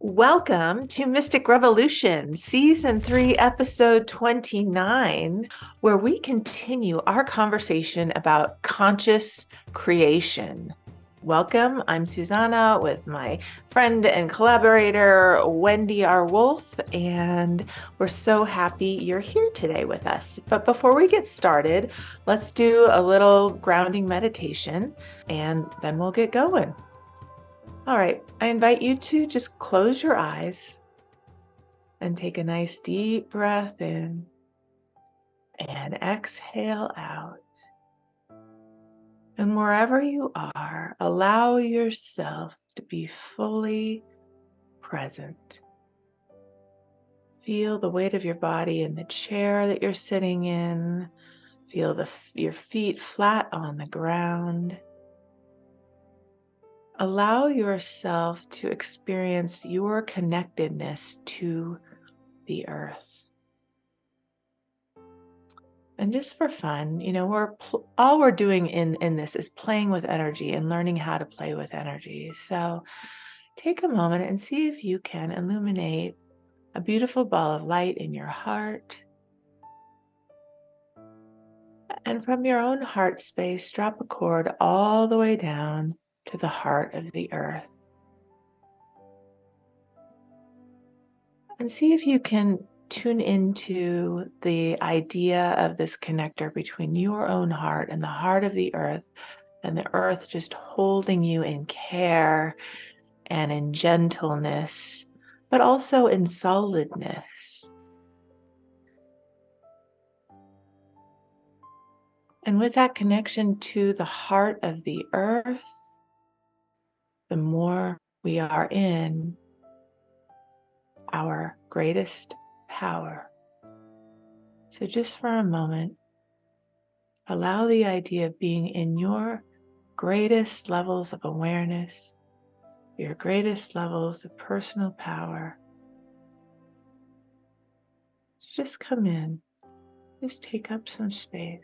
Welcome to Mystic Revolution, Season 3, Episode 29, where we continue our conversation about conscious creation. Welcome, I'm Susana with my friend and collaborator, Wendy R. Wolf, and we're so happy you're here today with us. But before we get started, let's do a little grounding meditation, and then we'll get going. All right, I invite you to just close your eyes and take a nice deep breath in and exhale out. And wherever you are, allow yourself to be fully present. Feel the weight of your body in the chair that you're sitting in. Feel your feet flat on the ground. Allow yourself to experience your connectedness to the earth. And just for fun, all we're doing in this is playing with energy and learning how to play with energy. So take a moment and see if you can illuminate a beautiful ball of light in your heart. And from your own heart space, drop a cord all the way down to the heart of the earth. And see if you can tune into the idea of this connector between your own heart and the heart of the earth, and the earth just holding you in care and in gentleness, but also in solidness. And with that connection to the heart of the earth, the more we are in our greatest power. So just for a moment, allow the idea of being in your greatest levels of awareness, your greatest levels of personal power. Just come in, just take up some space.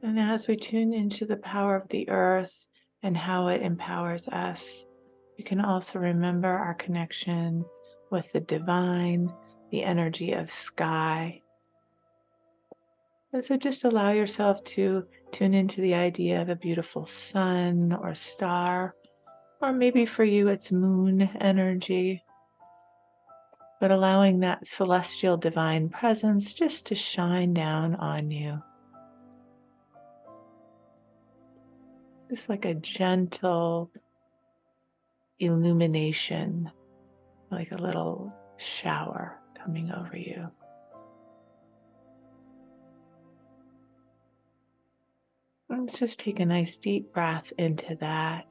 And as we tune into the power of the earth and how it empowers us, you can also remember our connection with the divine, the energy of sky. And so just allow yourself to tune into the idea of a beautiful sun or star, or maybe for you it's moon energy, but allowing that celestial divine presence just to shine down on you. Just like a gentle illumination, like a little shower coming over you. Let's just take a nice deep breath into that.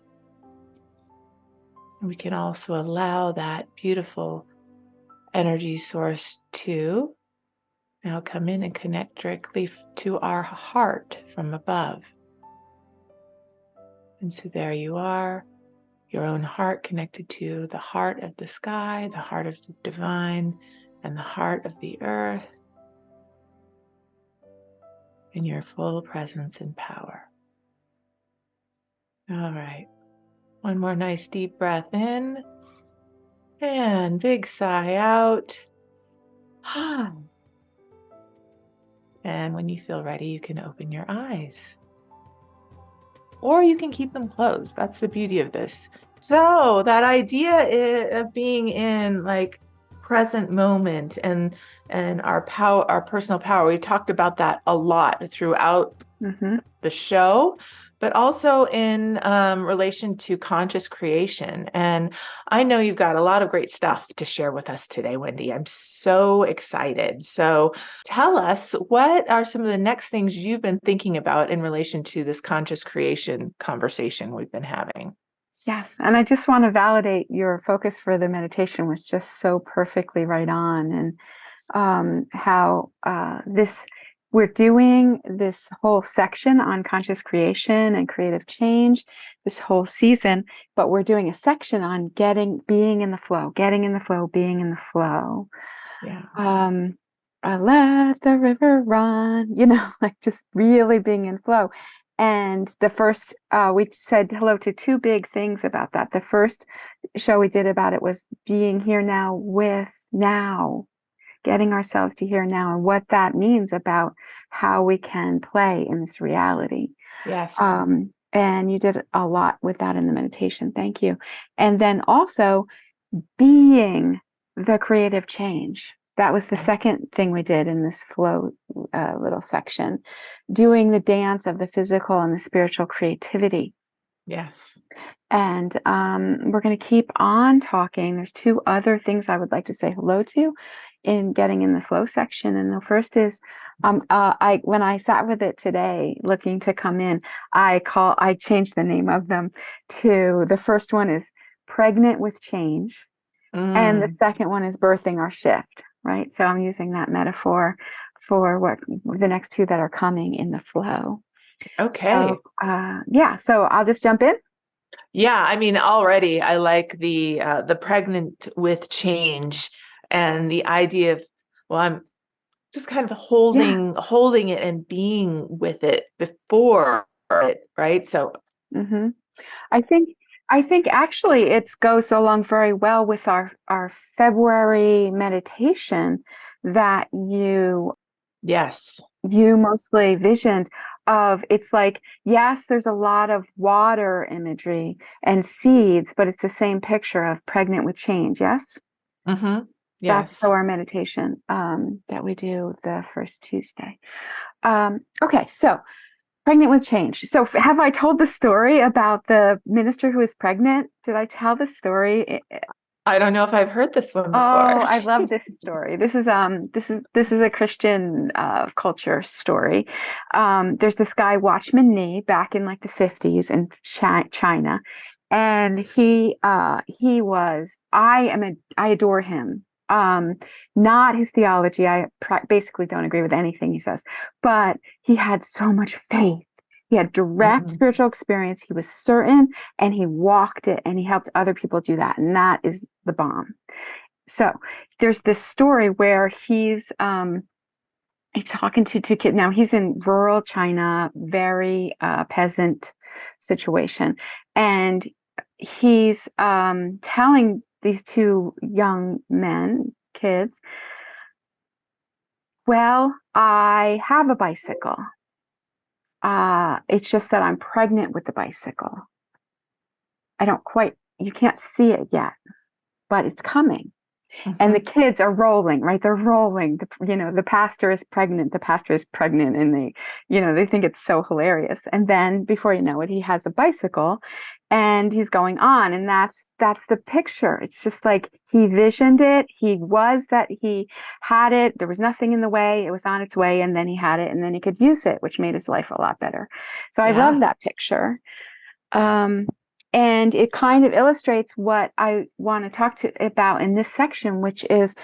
And we can also allow that beautiful energy source to now come in and connect directly to our heart from above. And so there you are, your own heart connected to the heart of the sky, the heart of the divine, and the heart of the earth, in your full presence and power. All right, one more nice deep breath in, and big sigh out. And when you feel ready, you can open your eyes. Or you can keep them closed. That's the beauty of this. So that idea of being in like present moment and our power, our personal power, we talked about that a lot throughout the show, but also in relation to conscious creation. And I know you've got a lot of great stuff to share with us today, Wendy. I'm so excited. So tell us, what are some of the next things you've been thinking about in relation to this conscious creation conversation we've been having? Yes, and I just want to validate your focus for the meditation was just so perfectly right on, and how we're doing this whole section on conscious creation and creative change this whole season, but we're doing a section on being in the flow, getting in the flow, being in the flow. Yeah. I let the river run, like just really being in flow. And the first, we said hello to two big things about that. The first show we did about it was being here now with now, getting ourselves to here now, and what that means about how we can play in this reality. Yes. And you did a lot with that in the meditation. Thank you. And then also being the creative change. That was the second thing we did in this flow little section, doing the dance of the physical and the spiritual creativity. Yes. And we're going to keep on talking. There's two other things I would like to say hello to in getting in the flow section. And the first is, when I sat with it today, looking to come in, I changed the name of them to, the first one is Pregnant with Change. And the second one is Birthing Our Shift, right? So I'm using that metaphor for what the next two that are coming in the flow. Okay. So, so I'll just jump in. Yeah, I mean, already I like the pregnant with change and the idea of, well, I'm just kind of holding it and being with it before it, right? So Mm-hmm. I think actually it goes along very well with our February meditation that yes. you mostly visioned of. It's like, yes, there's a lot of water imagery and seeds, but it's the same picture of pregnant with change. Yes. Mm-hmm. That's so Yes. our meditation that we do the first Tuesday. Okay, so pregnant with change. So have I told the story about the minister who is pregnant? Did I tell the story? I don't know if I've heard this one Oh, before. I love this story. This is a Christian culture story. There's this guy Watchman Nee back in like the 50s in China, and he was, I adore him. Not his theology. I basically don't agree with anything he says, but he had so much faith. He had direct Mhm. spiritual experience. He was certain, and he walked it, and he helped other people do that. And that is the bomb. So there's this story where he's talking to two kids. Now he's in rural China, very peasant situation, and he's telling these two young kids, well, I have a bicycle. It's just that I'm pregnant with the bicycle. You can't see it yet, but it's coming. And the Mhm. kids are rolling, right? They're rolling. The pastor is pregnant. The pastor is pregnant, and they think it's so hilarious. And then before you know it, he has a bicycle, and he's going on, and that's the picture. It's just like he visioned it. He had it. There was nothing in the way. It was on its way, and then he had it, and then he could use it, which made his life a lot better. So I love Yeah. that picture. Um, and it kind of illustrates what I want to talk about in this section, which is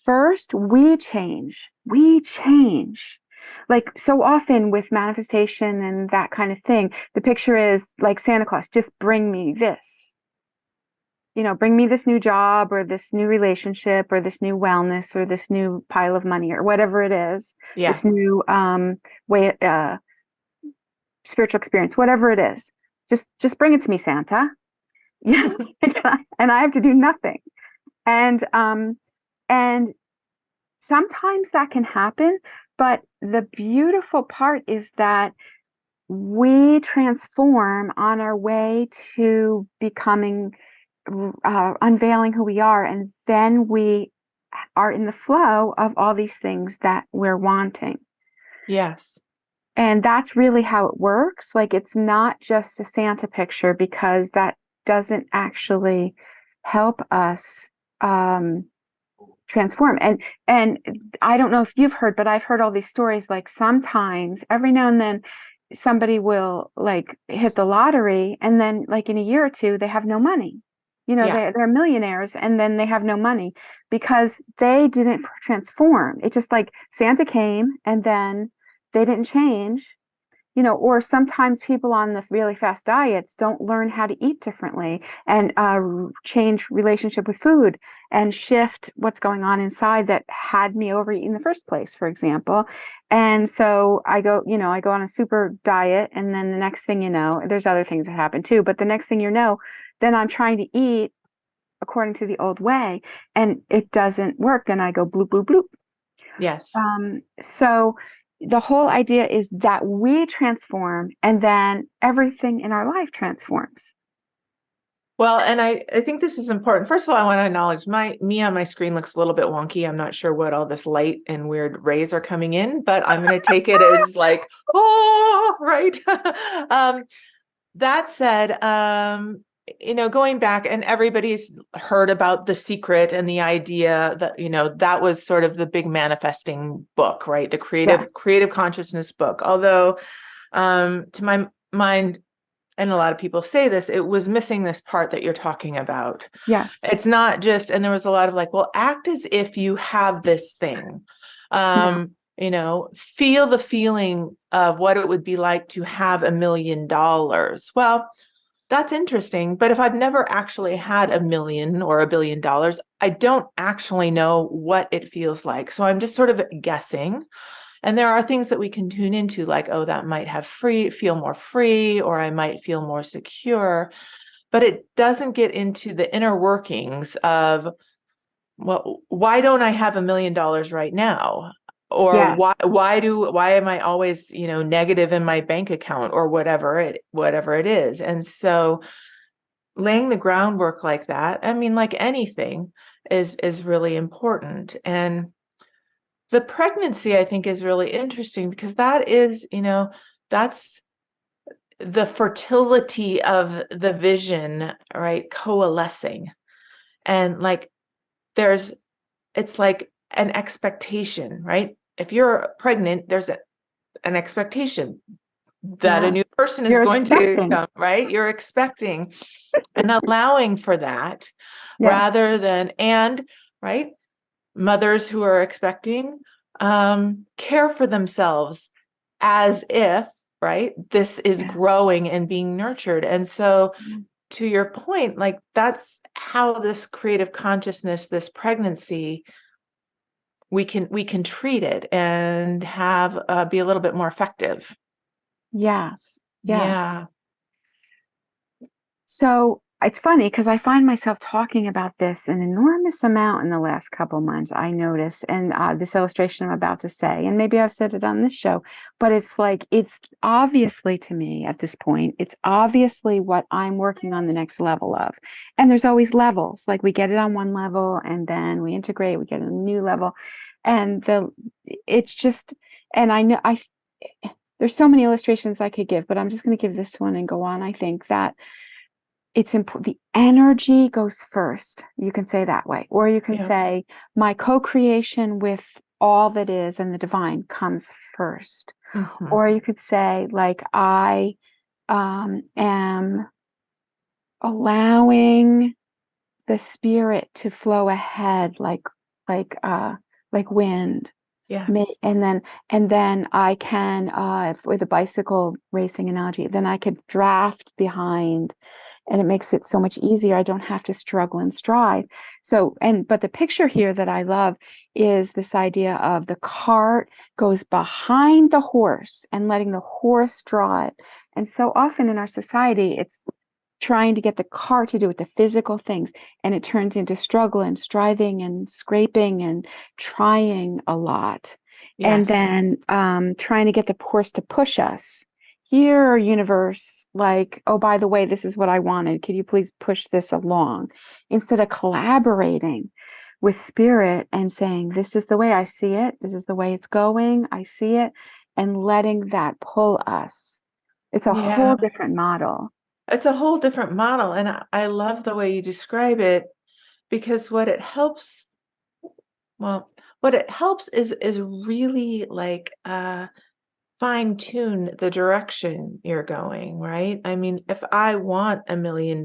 first, we change. We change. Like so often with manifestation and that kind of thing, the picture is like Santa Claus, just bring me this. Bring me this new job or this new relationship or this new wellness or this new pile of money or whatever it is, Yeah. this new way, spiritual experience, whatever it is. Just bring it to me, Santa. Yeah, and I have to do nothing. And sometimes that can happen, but the beautiful part is that we transform on our way to becoming, unveiling who we are, and then we are in the flow of all these things that we're wanting. Yes. And that's really how it works. Like, it's not just a Santa picture, because that doesn't actually help us transform. And I don't know if you've heard, but I've heard all these stories. Like, sometimes every now and then somebody will like hit the lottery, and then like in a year or two they have no money. Yeah. They're millionaires, and then they have no money because they didn't transform. It's just like Santa came, and then they didn't change, or sometimes people on the really fast diets don't learn how to eat differently and change relationship with food and shift what's going on inside that had me overeat in the first place, for example. And so I go on a super diet, and then the next thing you know, there's other things that happen too, but the next thing you know, then I'm trying to eat according to the old way, and it doesn't work. Then I go bloop, bloop, bloop. Yes. So the whole idea is that we transform, and then everything in our life transforms. Well, and I think this is important. First of all, I want to acknowledge me on my screen looks a little bit wonky. I'm not sure what all this light and weird rays are coming in, but I'm going to take it as like, oh, right. That said, going back, and everybody's heard about The Secret and the idea that, that was sort of the big manifesting book, right? The Yes. creative consciousness book. Although, to my mind, and a lot of people say this, it was missing this part that you're talking about. Yes. It's not just, and there was a lot of like, well, act as if you have this thing. Yeah. Feel the feeling of what it would be like to have $1 million. Well, that's interesting. But if I've never actually had $1 million or $1 billion, I don't actually know what it feels like. So I'm just sort of guessing. And there are things that we can tune into, like, oh, that might feel more free, or I might feel more secure. But it doesn't get into the inner workings of, well, why don't I have $1 million right now? Or Yes. why am I always, negative in my bank account, or whatever it is. And so laying the groundwork like that, I mean, like anything, is really important. And the pregnancy, I think, is really interesting because that is, that's the fertility of the vision, right? Coalescing. And like it's like an expectation, right? If you're pregnant, there's an expectation that a Yeah. new person is You're going to expecting. come, right? You're expecting and allowing for that Yes. rather than, and right? Mothers who are expecting care for themselves as if, right, this is Yeah. growing and being nurtured. And so, to your point, like that's how this creative consciousness, this pregnancy, we can treat it and have be a little bit more effective. Yes. Yes. Yeah. So it's funny because I find myself talking about this an enormous amount in the last couple months, I notice, and this illustration I'm about to say, and maybe I've said it on this show, but it's like, it's obviously to me at this point, it's obviously what I'm working on the next level of. And there's always levels, like we get it on one level and then we integrate, we get a new level. And it's just, and I know there's so many illustrations I could give, but I'm just going to give this one and go on. I think that it's important. The energy goes first. You can say that way. Or you can Yeah. say, my co-creation with all that is and the divine comes first. Mm-hmm. Or you could say, like, I am allowing the spirit to flow ahead like wind. Yes. And then I can, with a bicycle racing analogy, then I could draft behind, and it makes it so much easier. I don't have to struggle and strive. But the picture here that I love is this idea of the cart goes behind the horse and letting the horse draw it. And so often in our society, it's trying to get the car to do with the physical things, and it turns into struggle and striving and scraping and trying a lot, and Yes. then trying to get the horse to push us here, universe, like, oh, by the way, this is what I wanted, could you please push this along, instead of collaborating with spirit and saying, this is the way I see it, this is the way it's going, I see it, and letting that pull us. It's a Yeah. whole different model. It's a whole different model. And I love the way you describe it, because what it helps is really like fine tune the direction you're going, right? I mean, if I want $1 million,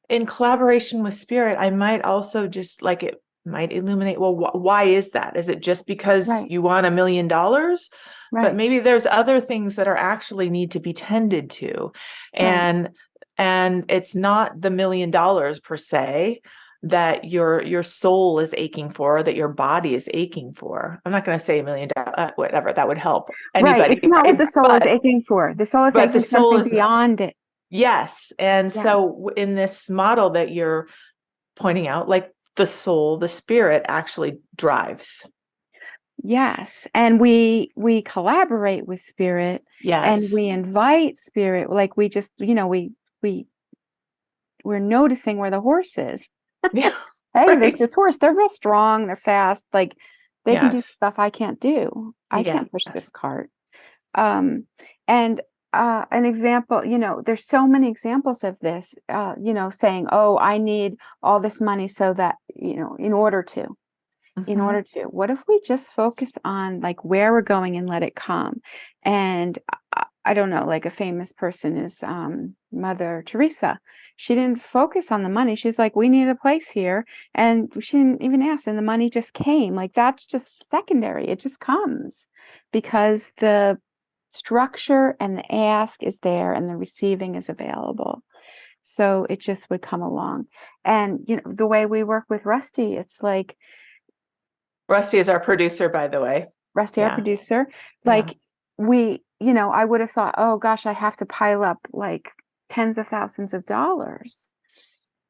in collaboration with spirit, I might also just like it might illuminate, well, why is that? Is it just because Right. you want $1 million? But Right. maybe there's other things that are actually need to be tended to. Right. And it's not the $1 million per se that your soul is aching for, that your body is aching for. I'm not going to say $1 million, whatever, that would help Right. anybody, It's not what right? the soul is aching for. The soul is But the aching soul something is not. beyond it. Yes. And Yeah. so in this model that you're pointing out, like the soul, the spirit actually drives. Yes. And we collaborate with spirit and Yes. we invite spirit. Like we just, we we're noticing where the horse is. Yeah. Hey, there's Right. this horse. They're real strong. They're fast. Like they can do Yes. stuff I can't do. I Yes. can't push this cart. Um, and an example, there's so many examples of this, saying, oh, I need all this money so that, in Mm-hmm. order to, what if we just focus on like where we're going and let it come? And I don't know, like a famous person is Mother Teresa. She didn't focus on the money. She's like, we need a place here. And she didn't even ask. And the money just came. Like that's just secondary. It just comes because the structure and the ask is there and the receiving is available. So it just would come along. And the way we work with Rusty, it's like Rusty is our producer, by the way. Rusty, our Yeah. producer, Yeah. like I would have thought, oh gosh, I have to pile up like tens of thousands of dollars.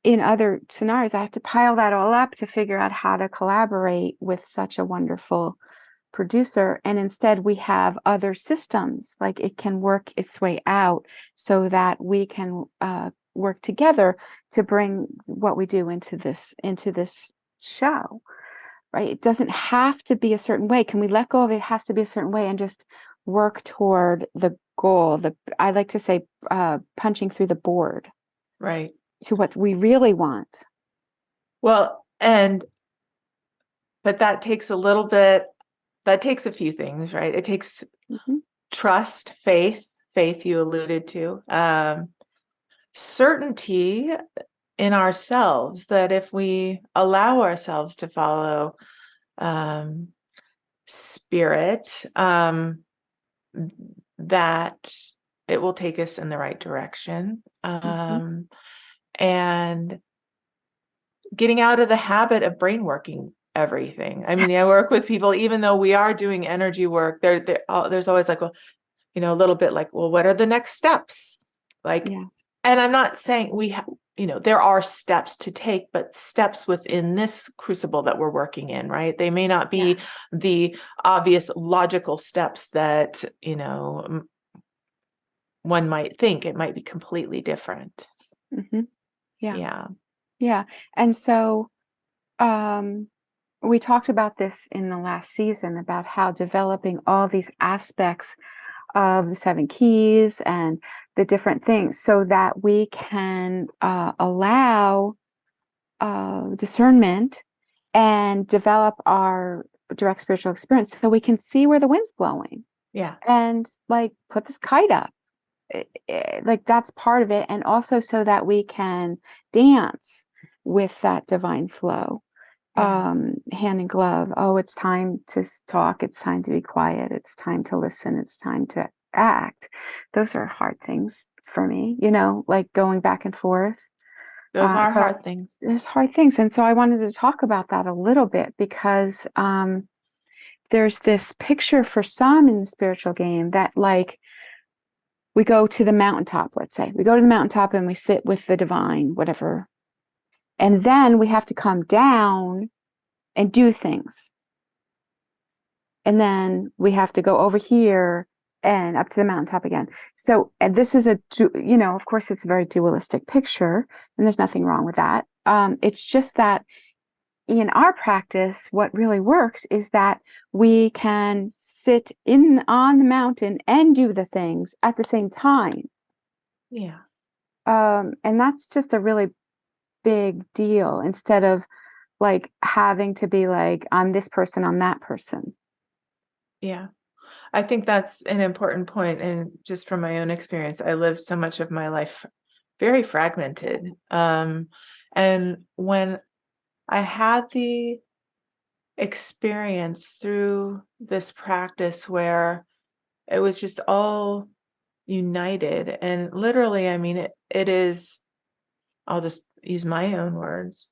In other scenarios, I have to pile that all up to figure out how to collaborate with such a wonderful producer. And instead, we have other systems, like it can work its way out so that we can work together to bring what we do into this show. Right? It doesn't have to be a certain way. Can we let go of it? It has to be a certain way and just work toward the goal? I like to say, punching through the board Right. to what we really want. Well, but that takes that takes a few things, right? It takes Hmm. trust, faith you alluded to, certainty in ourselves that if we allow ourselves to follow spirit, that it will take us in the right direction. Hmm. And getting out of the habit of brain working everything. I mean, I work with people, even though we are doing energy work, there's always like, well, a little bit like, well, what are the next steps? Like, Yes. and I'm not saying we have, there are steps to take, but steps within this crucible that we're working in, right? They may not Yeah. be the obvious logical steps that, one might think. It might be completely different. Hmm. Yeah. Yeah. Yeah. And so, um, we talked about this in the last season about how developing all these aspects of the seven keys and the different things so that we can allow discernment and develop our direct spiritual experience so we can see where the wind's blowing Yeah. and like put this kite up. Like that's part of it. And also so that we can dance with that divine flow, Yeah. hand in glove. Oh, it's time to talk. It's time to be quiet. It's time to listen. It's time to act. Those are hard things for me, like going back and forth. Those are So hard things. there's hard things. And so I wanted to talk about that a little bit because there's this picture for some in the spiritual game that like we go to the mountaintop, let's say. We go to the mountaintop and we sit with the divine, whatever. And then we have to come down and do things. And then we have to go over here and up to the mountaintop again. So, and this is of course, it's a very dualistic picture, and there's nothing wrong with that. It's just that in our practice, what really works is that we can sit on the mountain and do the things at the same time. Yeah. And that's just a really big deal instead of like having to be like, I'm this person, I'm that person. Yeah. I think that's an important point. And just from my own experience, I lived so much of my life very fragmented. And when I had the experience through this practice where it was just all united. And literally, I mean, it is, I'll just use my own words.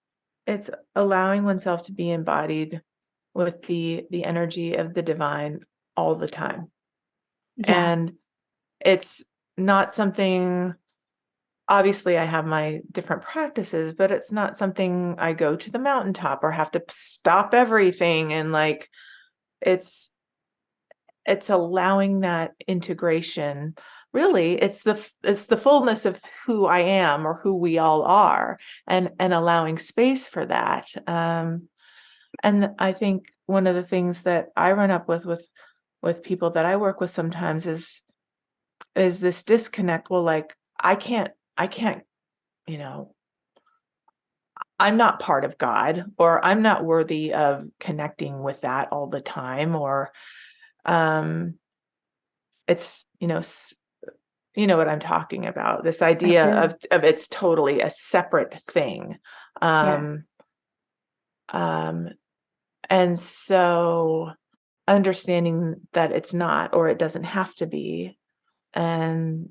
It's allowing oneself to be embodied with the energy of the divine all the time. Yes. And it's not something, obviously I have my different practices, but it's not something I go to the mountaintop or have to stop everything. And like, it's allowing that integration. Really, it's the fullness of who I am or who we all are, and allowing space for that. And I think one of the things that I run up with people that I work with sometimes is this disconnect. Well, like I can't, you know, I'm not part of God, or I'm not worthy of connecting with that all the time, or um it's, you know what I'm talking about, this I idea do. of it's totally a separate thing. Yes. Um, um, and so understanding that it's not, or it doesn't have to be, and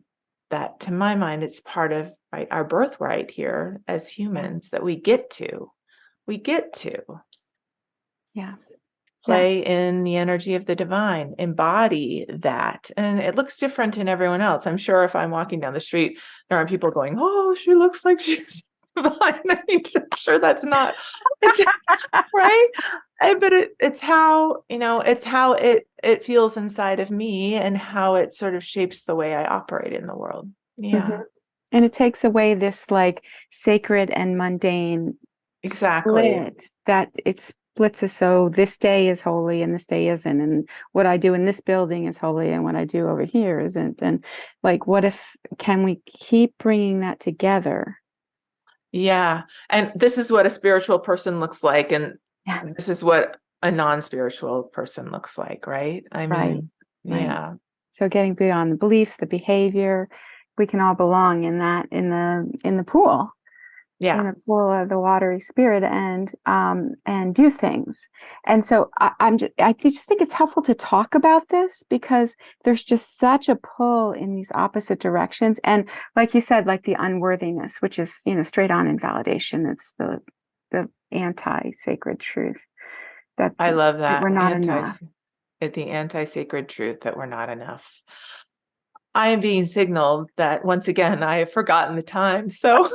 that to my mind, it's part of, right, our birthright here as Yes. humans, that we get to Yes. Yes. play in the energy of the divine, embody that. And it looks different in everyone else. I'm sure if I'm walking down the street, there aren't people going, "Oh, she looks like she's divine." I mean, I'm sure that's not it, right. But it's how, it's how it feels inside of me, and how it sort of shapes the way I operate in the world. Mhm. Yeah, And it takes away this like sacred and mundane exactly. split that it splits us. So this day is holy and this day isn't. And what I do in this building is holy and what I do over here isn't. And like, what if, can we keep bringing that together? Yeah. And this is what a spiritual person looks like. And Yes. this is what a non-spiritual person looks like, right? I Right. mean, Right. yeah. So getting beyond the beliefs, the behavior, we can all belong in that, in the pool. In Yeah. the pool of the watery spirit, and do things. And so I just think it's helpful to talk about this because there's just such a pull in these opposite directions. And like you said, like the unworthiness, which is, straight on invalidation. It's the anti-sacred truth that I love that we're that. not enough. The anti-sacred truth that we're not enough. I am being signaled that once again, I have forgotten the time. So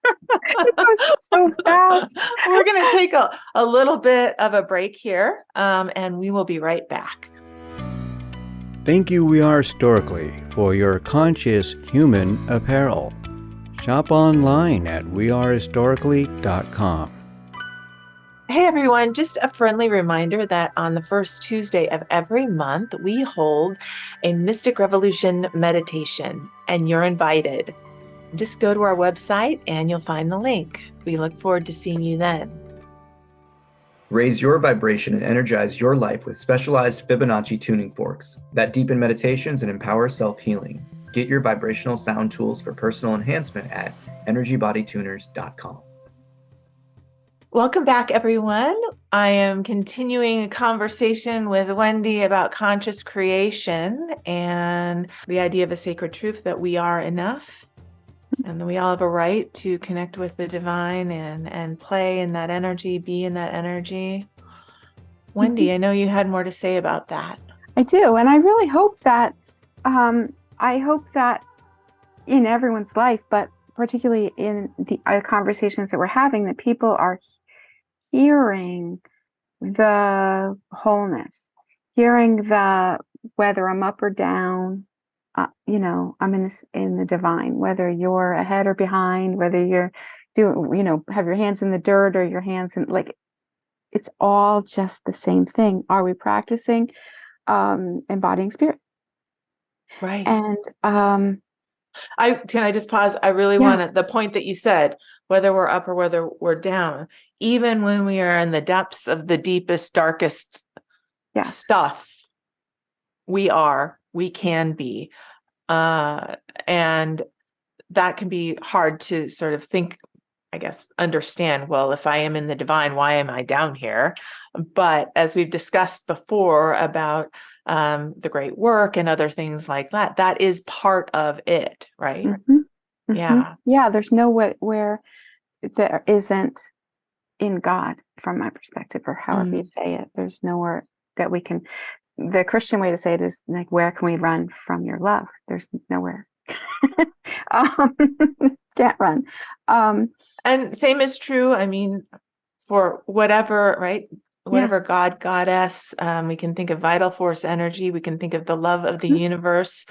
It goes so fast. we're going to take a little bit of a break here, and we will be right back. Thank you, We Are Historically, for your conscious human apparel. Shop online at wearehistorically.com. Hey everyone, just a friendly reminder that on the first Tuesday of every month, we hold a Mystic Revolution meditation, and you're invited. Just go to our website and you'll find the link. We look forward to seeing you then. Raise your vibration and energize your life with specialized Fibonacci tuning forks that deepen meditations and empower self-healing. Get your vibrational sound tools for personal enhancement at energybodytuners.com. Welcome back, everyone. I am continuing a conversation with Wendy about conscious creation and the idea of a sacred truth that we are enough, and that we all have a right to connect with the divine and play in that energy, be in that energy. Wendy, I know you had more to say about that. I do, and I really hope that I hope that in everyone's life, but particularly in the conversations that we're having, that people are hearing the wholeness, hearing the whether I'm up or down, I'm in the divine, whether you're ahead or behind, whether you're doing, have your hands in the dirt or your hands in like it's all just the same thing. Are we practicing embodying spirit? Right. And Can I just pause? I really yeah, want to, the point that you said, whether we're up or whether we're down, even when we are in the depths of the deepest, darkest yes, stuff, we can be. And that can be hard to sort of think, I guess, understand. Well, if I am in the divine, why am I down here? But as we've discussed before about the great work and other things like that, that is part of it, right? Yeah. Yeah, there's no way where there isn't in God, from my perspective, or however you say it. There's nowhere that we can. The Christian way to say it is like, where can we run from your love? There's nowhere. Can't run. And same is true, I mean, for whatever, right? Whatever God, goddess, we can think of vital force energy, we can think of the love of the universe,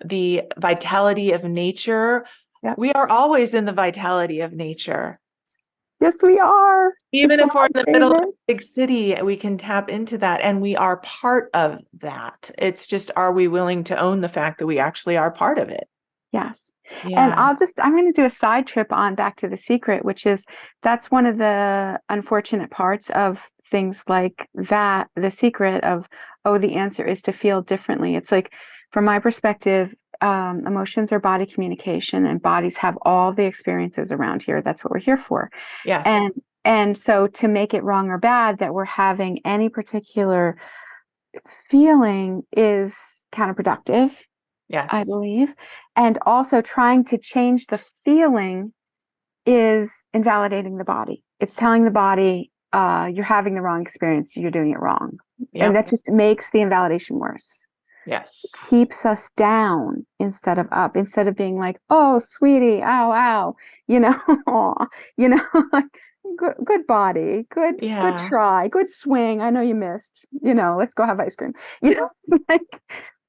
the vitality of nature. Yep. We are always in the vitality of nature. Yes, we are. Even if we're in the middle of a big city, we can tap into that, and we are part of that. It's just, are we willing to own the fact that we actually are part of it? Yes. Yeah. And I'm going to do a side trip on back to The Secret, which is, that's one of the unfortunate parts of things like that, The Secret of, oh, the answer is to feel differently. It's like, from my perspective, emotions are body communication, and bodies have all the experiences around here. That's what we're here for. Yes. And so to make it wrong or bad that we're having any particular feeling is counterproductive. Yes. I believe. And also trying to change the feeling is invalidating the body. It's telling the body, you're having the wrong experience, you're doing it wrong. Yep. And that just makes the invalidation worse. Yes. It keeps us down instead of up, instead of being like, oh, sweetie, ow, ow, like, good body, good try, good swing. I know you missed, let's go have ice cream. It's like,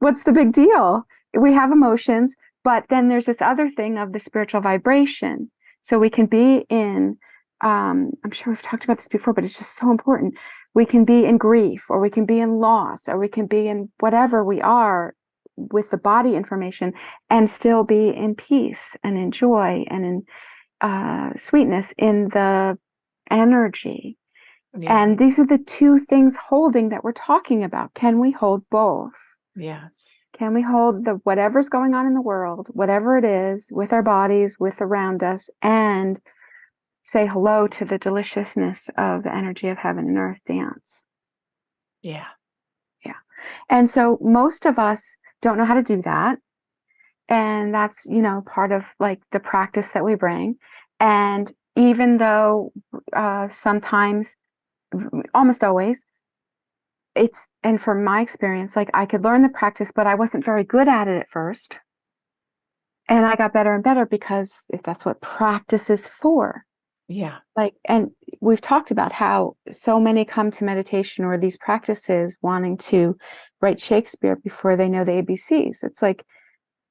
what's the big deal? We have emotions, but then there's this other thing of the spiritual vibration. So we can be in, I'm sure we've talked about this before, but it's just so important. We can be in grief, or we can be in loss, or we can be in whatever we are with the body information, and still be in peace and in joy and in sweetness in the energy. Yeah. And these are the two things holding that we're talking about. Can we hold both? Yes. Can we hold the whatever's going on in the world, whatever it is, with our bodies, with around us, and say hello to the deliciousness of the energy of heaven and earth dance? Yeah. Yeah. And so most of us don't know how to do that. And that's, part of like the practice that we bring. And even though sometimes, almost always, and from my experience, like, I could learn the practice, but I wasn't very good at it at first. And I got better and better, because if that's what practice is for. Yeah. Like, and we've talked about how so many come to meditation or these practices wanting to write Shakespeare before they know the ABCs. It's like,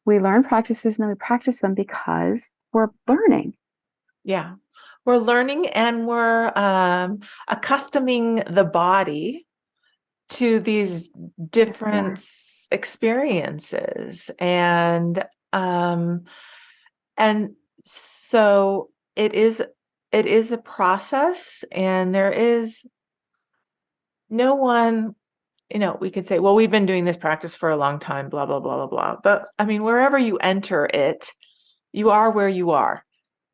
we learn practices and we practice them because we're learning. Yeah. We're learning, and we're accustoming the body to these different experiences. And so it is a process, and there is no one, we could say, well, we've been doing this practice for a long time, blah, blah, blah, blah, blah. But I mean, wherever you enter it, you are where you are.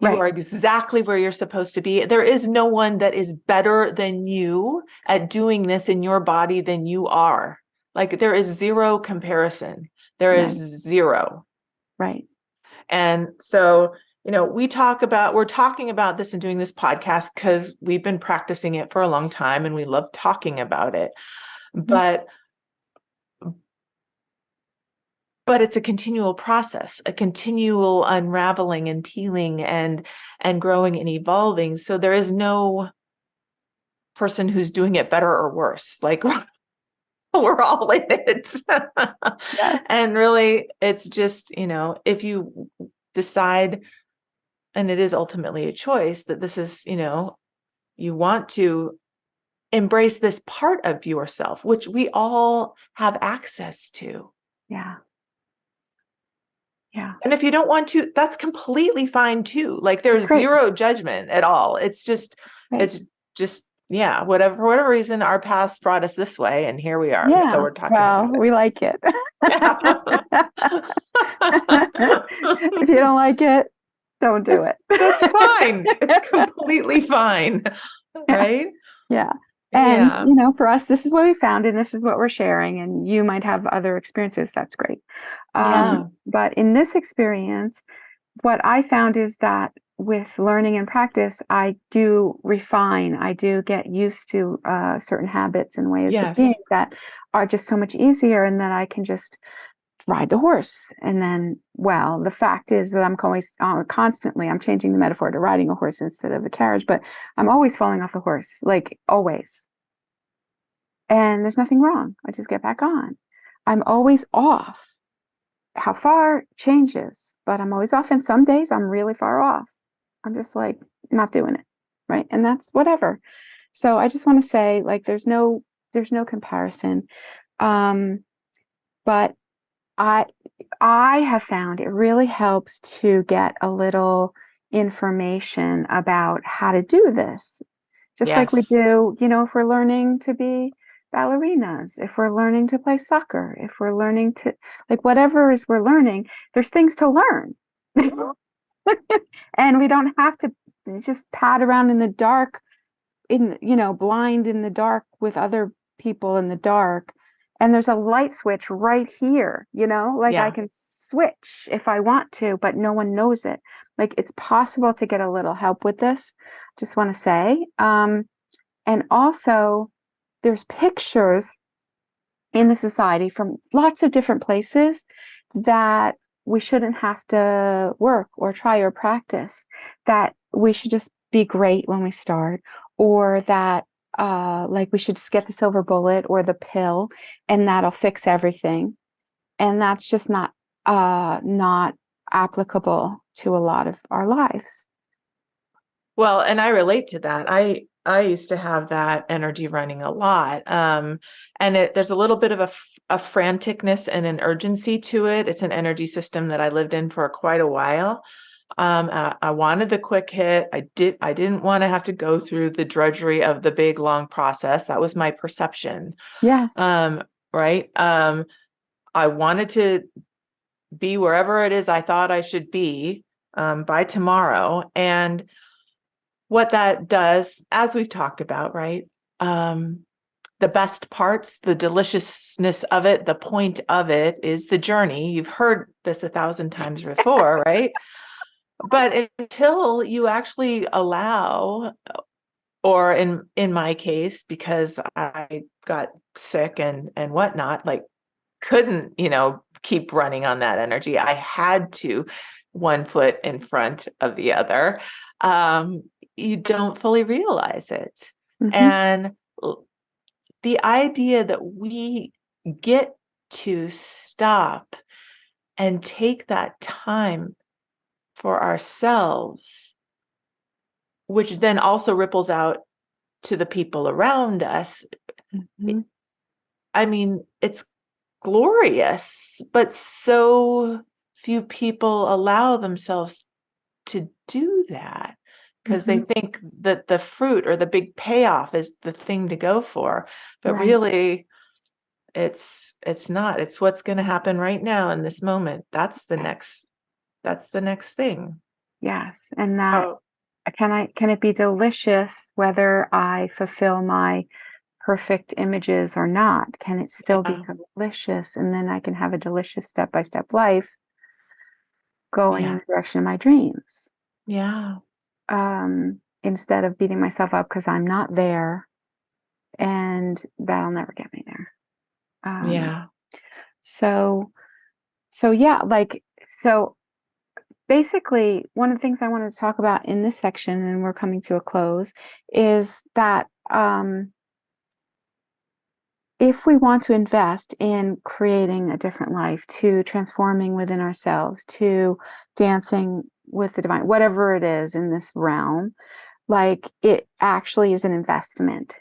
You are exactly where you're supposed to be. There is no one that is better than you at doing this in your body than you are. Like, there is zero comparison. There is zero. Right. And so, we're talking about this and doing this podcast because we've been practicing it for a long time, and we love talking about it. But it's a continual process, a continual unraveling and peeling and growing and evolving. So there is no person who's doing it better or worse. Like, we're all in it. And really, it's just, if you decide, and it is ultimately a choice, that this is, you want to embrace this part of yourself, which we all have access to. Yeah. Yeah. And if you don't want to, that's completely fine too. Like, there's zero judgment at all. It's just, yeah, whatever, for whatever reason, our paths brought us this way, and here we are. Yeah. So we're talking about it. We like it. If you don't like it, don't do it. That's fine. It's completely fine. Right? Yeah. And, Yeah. for us, this is what we found and this is what we're sharing. And you might have other experiences. That's great. Yeah. But in this experience, what I found is that with learning and practice, I do refine, I do get used to certain habits and ways of being Yes. that are just so much easier, and then I can just ride the horse. And then, well, the fact is that I'm always constantly, I'm changing the metaphor to riding a horse instead of a carriage, but I'm always falling off the horse, like always. And there's nothing wrong. I just get back on. I'm always off. How far changes, but I'm always off. And some days I'm really far off. I'm just like not doing it. Right. And that's whatever. So I just want to say, like, there's no comparison. But I I have found it really helps to get a little information about how to do this. Just like we Yes. do, if we're learning to be ballerinas, if we're learning to play soccer, if we're learning to, like, whatever is we're learning, there's things to learn. And we don't have to just pad around in the dark, blind in the dark with other people in the dark. And there's a light switch right here, like I Yeah. can switch if I want to, but no one knows it. Like, it's possible to get a little help with this. Just want to say. And also, there's pictures in the society from lots of different places that we shouldn't have to work or try or practice, that we should just be great when we start, or that like we should just get the silver bullet or the pill and that'll fix everything. And that's just not applicable to a lot of our lives. Well, and I relate to that. I used to have that energy running a lot. And there's a little bit of a franticness and an urgency to it. It's an energy system that I lived in for quite a while. I wanted the quick hit. I didn't want to have to go through the drudgery of the big, long process. That was my perception. Yes. Right. I wanted to be wherever it is I thought I should be by tomorrow. And what that does, as we've talked about, right? The best parts, the deliciousness of it, the point of it is the journey. You've heard this 1,000 times before, right? But until you actually allow, or in my case, because I got sick and whatnot, like couldn't, keep running on that energy. I had to one foot in front of the other. You don't fully realize it. Mm-hmm. And the idea that we get to stop and take that time for ourselves, which then also ripples out to the people around us. Mm-hmm. I mean, it's glorious, but so few people allow themselves to do that because they Mm-hmm. think that the fruit or the big payoff is the thing to go for. But Right. really, it's not. It's what's going to happen right now in this moment. That's the next thing. Yes. And that Oh, can it be delicious whether I fulfill my perfect images or not? Can it still be yeah. delicious? And then I can have a delicious step-by-step life going in Yeah. the direction of my dreams. Yeah. Instead of beating myself up because I'm not there, and that'll never get me there. Yeah. So yeah, so basically, one of the things I wanted to talk about in this section, and we're coming to a close, is that if we want to invest in creating a different life, to transforming within ourselves, to dancing with the divine, whatever it is in this realm, like, it actually is an investment.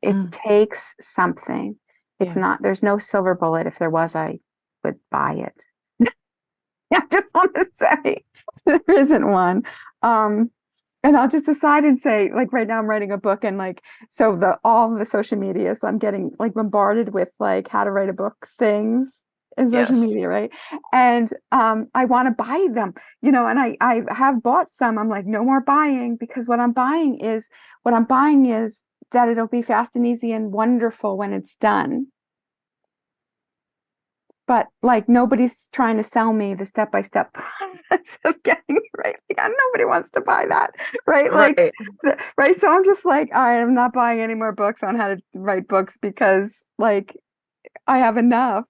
It Mm, takes something. It's yes. not, there's no silver bullet. If there was, I would buy it. I just want to say there isn't one. And I'll just decide and say, like, right now I'm writing a book, and like, so all the social media, so I'm getting like bombarded with like how to write a book things in social Yes. media, right? And I want to buy them, and I have bought some. I'm like, no more buying, because what I'm buying is that it'll be fast and easy and wonderful when it's done. But like nobody's trying to sell me the step-by-step process of getting it right. Yeah, nobody wants to buy that, right? Like, right. So I'm just like, I am not buying any more books on how to write books because like I have enough.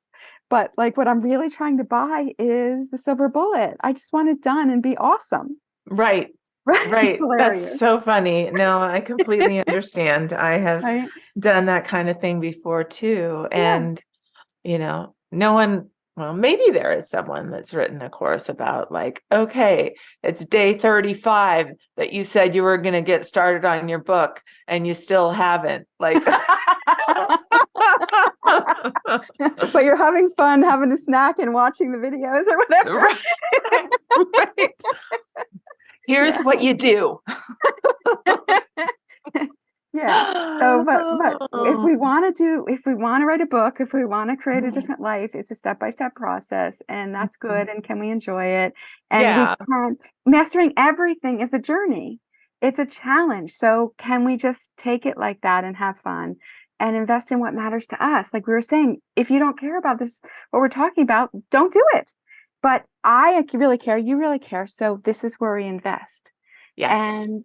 But like what I'm really trying to buy is the silver bullet. I just want it done and be awesome. Right. Right. Right. It's hilarious. That's so funny. No, I completely understand. I have Right. done that kind of thing before too. Yeah. And, no one, well, maybe there is someone that's written a course about like, okay, it's day 35 that you said you were going to get started on your book and you still haven't. Like, But you're having fun having a snack and watching the videos or whatever. right. Right. Here's what you do. Yeah. So, but if we want to write a book, if we want to create a different life, it's a step-by-step process, and that's good. And can we enjoy it? And we can. Mastering everything is a journey. It's a challenge. So can we just take it like that and have fun and invest in what matters to us? Like we were saying, if you don't care about this, what we're talking about, don't do it. But I really care. You really care. So this is where we invest. Yes. And,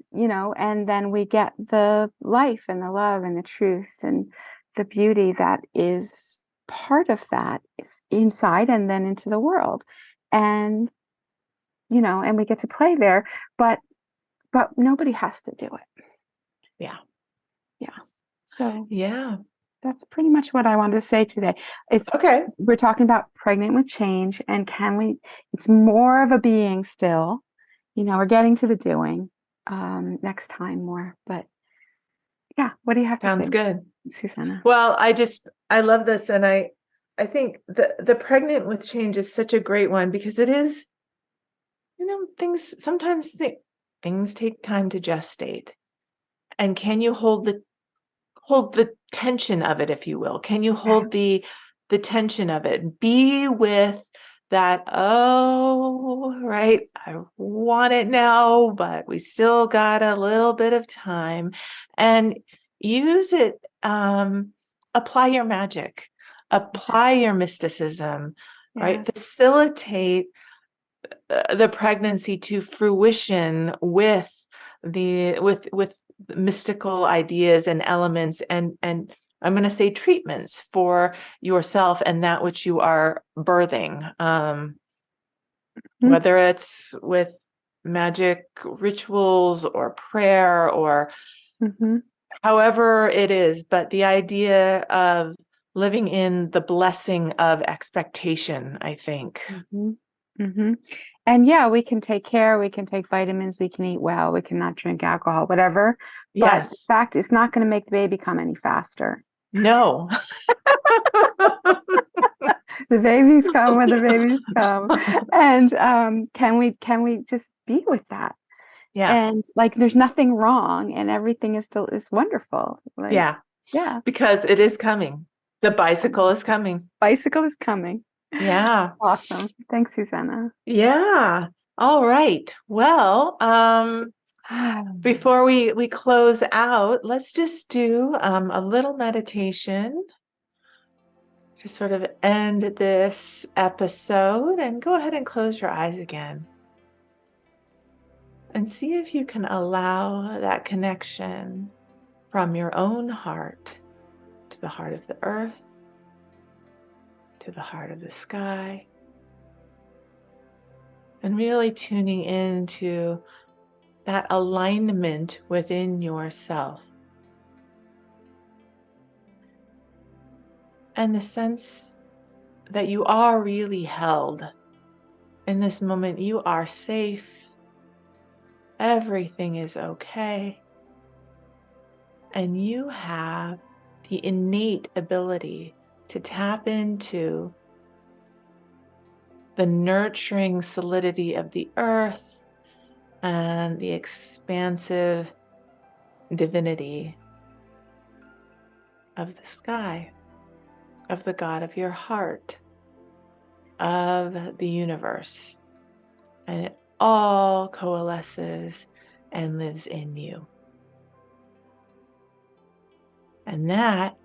and then we get the life and the love and the truth and the beauty that is part of that inside and then into the world. And, and we get to play there, but nobody has to do it. Yeah. Yeah. So yeah, that's pretty much what I wanted to say today. It's okay. We're talking about pregnant with change, and it's more of a being still. We're getting to the doing next time more. But yeah, what do you have to say? Sounds good, Susana? Well, I love this, and I think the pregnant with change is such a great one because it is, sometimes things take time to gestate, and can you hold the tension of it, if you will? Can you hold the tension of it? Be with that, oh, right, I want it now, but we still got a little bit of time, and use it, apply your magic, apply your mysticism, right? Facilitate the pregnancy to fruition with with mystical ideas and elements and I'm going to say treatments for yourself and that which you are birthing, whether it's with magic rituals or prayer or however it is, but the idea of living in the blessing of expectation, I think. And yeah, we can take care, we can take vitamins, we can eat well, we can not drink alcohol, whatever. But in fact, it's not going to make the baby come any faster. No. The babies come when the babies come. And can we just be with that? Yeah. And like there's nothing wrong and everything is wonderful. Like, yeah. Because it is coming. The bicycle is coming. Bicycle is coming. Yeah. Awesome. Thanks, Susana. Yeah. All right. Well, before we close out, let's just do a little meditation to sort of end this episode, and go ahead and close your eyes again. And see if you can allow that connection from your own heart to the heart of the earth, to the heart of the sky, and really tuning into that alignment within yourself. And the sense that you are really held. In this moment, you are safe. Everything is okay. And you have the innate ability to tap into the nurturing solidity of the earth and the expansive divinity of the sky, of the God of your heart, of the universe. And it all coalesces and lives in you. And that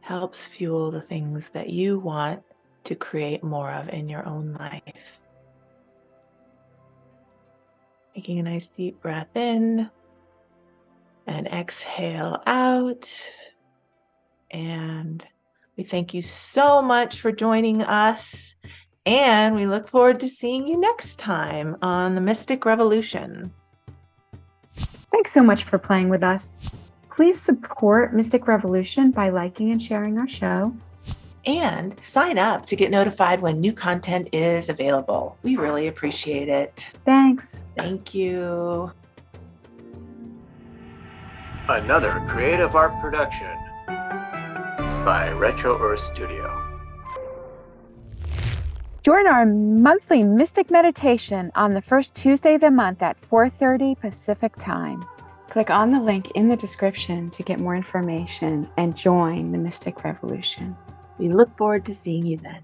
helps fuel the things that you want to create more of in your own life. Taking a nice deep breath in and exhale out. And we thank you so much for joining us. And we look forward to seeing you next time on the Mystic Revolution. Thanks so much for playing with us. Please support Mystic Revolution by liking and sharing our show. And sign up to get notified when new content is available. We really appreciate it. Thanks. Thank you. Another creative art production by Retro Earth Studio. Join our monthly Mystic Meditation on the first Tuesday of the month at 4:30 Pacific Time. Click on the link in the description to get more information and join the Mystic Revolution. We look forward to seeing you then.